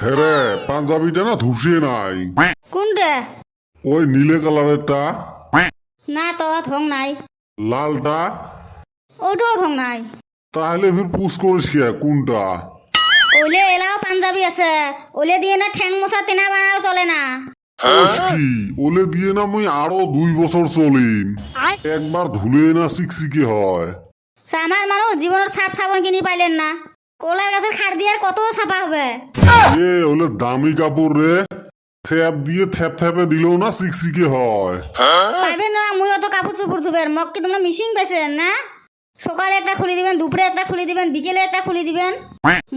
হেরে পাঞ্জাবিটা না ধুসিয়ে নাই। কোনটা? ওই নীলে কালারেরটা। না তো থং নাই। লালটা? ওটাও থং নাই। তাহলে ফির পুষ করিস কে কোনটা? ওলে এলাও পাঞ্জাবি আছে, ওলে দিয়ে না ঠ্যাং মশা তেনা বানাও চলে না। কি ওলে দিয়ে না মুই আরো 2 বছর চলিম। একবার ধুলে না শিকশিকে হয়। আমার মানুষ জীবনের ছাপ সাবন কিনি পাইলেন না, কোলার গাছের খার দিয়ে আর কত ছাপা হবে। এ ওলে দামি কাপড় রে, থ্যাপ দিয়ে থ্যাপ থ্যাপে দিলেও না শিকশিকে হয়। পাইবেন না, মুইও তো কাপড় চোপড় ধুবেন, মগ কি তোমরা মিশিং পেয়েছেন না? সকালে একটা খুলি দিবেন, দুপুরে একটা খুলি দিবেন, বিকেলে একটা খুলি দিবেন।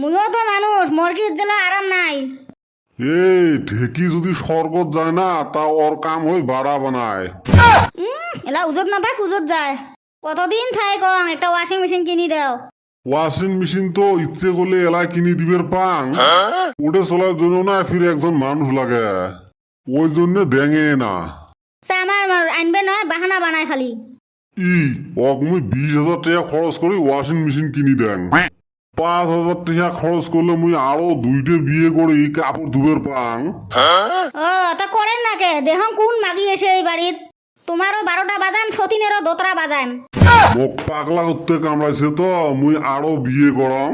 মুইও তো মানুষ, মর্গির জেলা আরাম নাই। এই ঢেকি যদি স্বর্গত যায় না তা ওর কাম হই বাড়া বানায়। এলা উজত না পাক উজত যায়। কতদিন থাই কং একটা ওয়াশিং মেশিন কিনি দাও। ওয়াশিং মেশিন তো ইচ্ছে করলে এলাই কিনে দিবের পাং, ওটা চলার জন্য না ফির একজন মানুষ লাগে, ওই জন্য দেঙে না। আমার আনবে নয় বাহানা বানায় খালি। ই ওক মুই 20,000 টাকা খরচ করি ওয়াশিং মেশিন কিনি দেন, 5,000 টাকা খরচ করলে মুই আরো 2টে বিয়ে করে এই কাপড় ধুবের পাং। ও তা করেন না কে? দেহং কোন মাগি এসে এই বাড়িত, তোমারও 12টা বাজাম, সতীনেরও দোতরা বাজাম। মোক পাগলা করতে কামড়াইছে তো মুই আরো বিয়ে করং।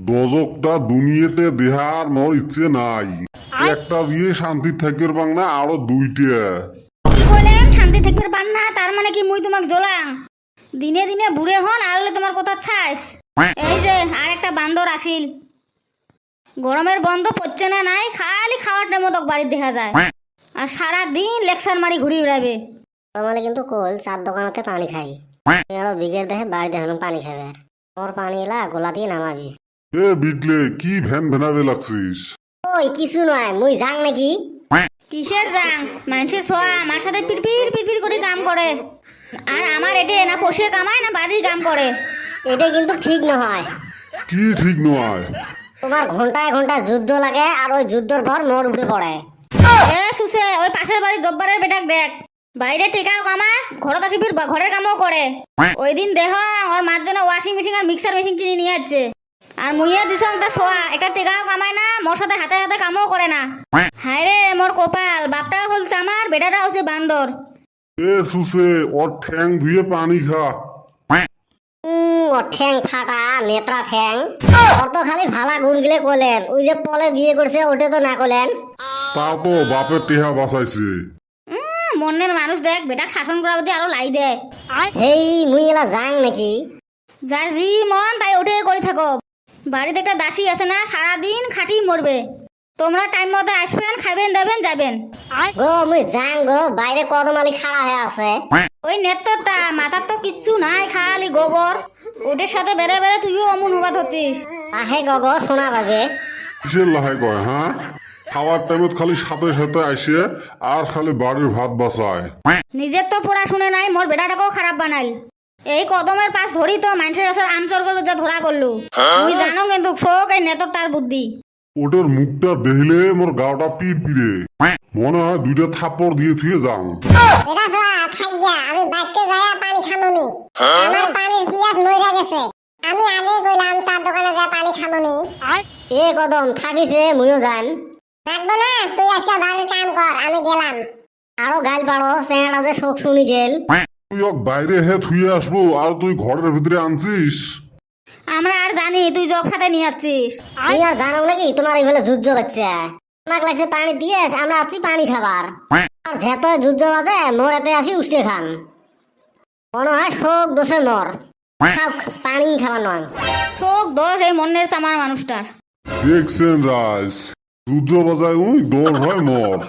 দজকটা দুনিয়াতে দেহার মোর ইচ্ছে নাই, একটা দিয়ে শান্তি থাকের পাং না আরো 2টে। কি কইলেন শান্তি থাকবে পান না? তার মানে কি মুই তোমাক জ্বলাং? দিনে দিনে বুড়ে হন আর হলে তোমার কথা ছাইস। এই যে আর একটা বান্দর আসিল, গরমের বন্ধ পড়ছে না নাই, খালি খাওয়ার টাইমত বাড়ির দেখা যায় আর সারা দিন লেকচার মারি ঘুরি বেড়াবে। তোমালে কিন্তু কল চার দোকানতে পানি খাই, আরো বিঘের দেখে বাড়ি দেখানো পানি খাবে, ওর পানি এলা গোলা দিয়ে নামাবি। এ বিটলে কি ভ্যান ভ্যানাবে লাগছিস? ওই কিছু নয়, মুই যাং নাকি? কিসের যাং? মানুষের ছোঁয়া আমার সাথে পিরপির পিরপির করে কাম করে, আর আমার এটে না পোষে কামায় না বাড়ির কাম করে। এটা কিন্তু ঠিক নহয়। কি ঠিক নয়? তোমার ঘন্টায় ঘন্টায় যুদ্ধ লাগে আর ওই যুদ্ধের পর মোর উঠে পড়ে। এ সুসে ওই পাশের বাড়ির জব্বারের বেটাক দেখ, বাইরে টেকাও কামায়, ঘরত আসি ফির ঘরের কামও করে। ওই দিন দেহ ওর মার জন্য ওয়াশিং মেশিন আর মিক্সার মেশিন কিনে নিয়ে যাচ্ছে, আর মুইয়া দিছ একটা ছোঁয়া, একটা টেকাও কামায় না, মোর সাথে হাতে হাতে কামও করে না। হায় রে মোর কপাল, বাপটা হল চামার, বেটাটা হচ্ছে বান্দর। এ সুসে ওর ঠ্যাং ধুয়ে পানি খা। ওর ঠ্যাং ফাটা নেত্রা ঠ্যাং, ওর তো খালি ভালা গুণ গিলে কলেন, ওই যে পলে বিয়ে করছে ওটা তো না কলেন। তাও তো বাপের টেহা বাঁচাইছে। মনের মানুষ দেখ, বেটা শাসন করা প্রতি আরো লাই দেয়। হেই মুই এলা যাং নাকি? যার জি মন তাই ওঠে করে থাকো। বাড়িতে একটা দাসী আছে না, সারাদিন খাটি মরবে। তোমরা টাইম মতো আসবেন, খাবেন দেবেন যাবেন। গো মুই যাং গো, বাইরে কদমালি খাড়া হয়ে আছে। ওই নেত্রটা মাথার তো কিচ্ছু নাই, খালি গোবর, ওদের সাথে বেড়ে বেড়ে তুইও অমন উপাত হচ্ছিস। আহে গো শোনা পাবে। কিসের লাহাই কয় হ্যাঁ? খাওয়ার টাইমত খালি সাথে সাথে আসে আর খালি বাড়ির ভাত বাঁচায়। নিজের তো পড়াশুনে নাই, মোর বেটাটাকেও খারাপ বানাইল। এই কদমের পাশ ধরি তো মানুষের কাছে আমচর করে যা ধরা পড়লো। তুই জানো কিন্তু শোক এই নেত্রটার বুদ্ধি। ওটার মুখটা দেখলে মোর গাওটা পির পিরে, মনে হয় 2টা থাপ্পড় দিয়ে থুয়ে যাং। এটা যা খাইয়া আমি বাইতে যায়া পানি খামুনি, আমার পানির পিয়াস মইরা গেছে। আমি আগে কইলাম চার দোকানে যা পানি খামুনি। এ কদম থাকিছে মুইও যান। থাকবো না, তুই আজকে বাড়ির কাম কর, আমি গেলাম। আরো গাল পাড়ো, চেহারা যে শোক শুনি গেল। তুই ওকে বাইরে হে থুয়ে আসবো আর তুই ঘরের ভিতরে আনছিস। আমরা আর জানি তুই জগ খাতে নিয়ে যাচ্ছিস। আমি আর জানো নাকি তোমার এইভাবে যুদ্ধ হচ্ছে? আমাকে লাগছে পানি দিয়েস, আমরা আছি পানি খাবার। আর যেত যুদ্ধ বাজে মোর এতে আসি উষ্ঠে খান, মনে হয় শোক দোষে মর খাও, পানি খাবার নয়। শোক দোষ এই মনের চামার মানুষটার। দেখছেন রাজ, যুদ্ধ বাজায় ওই দৌড় হয় মর।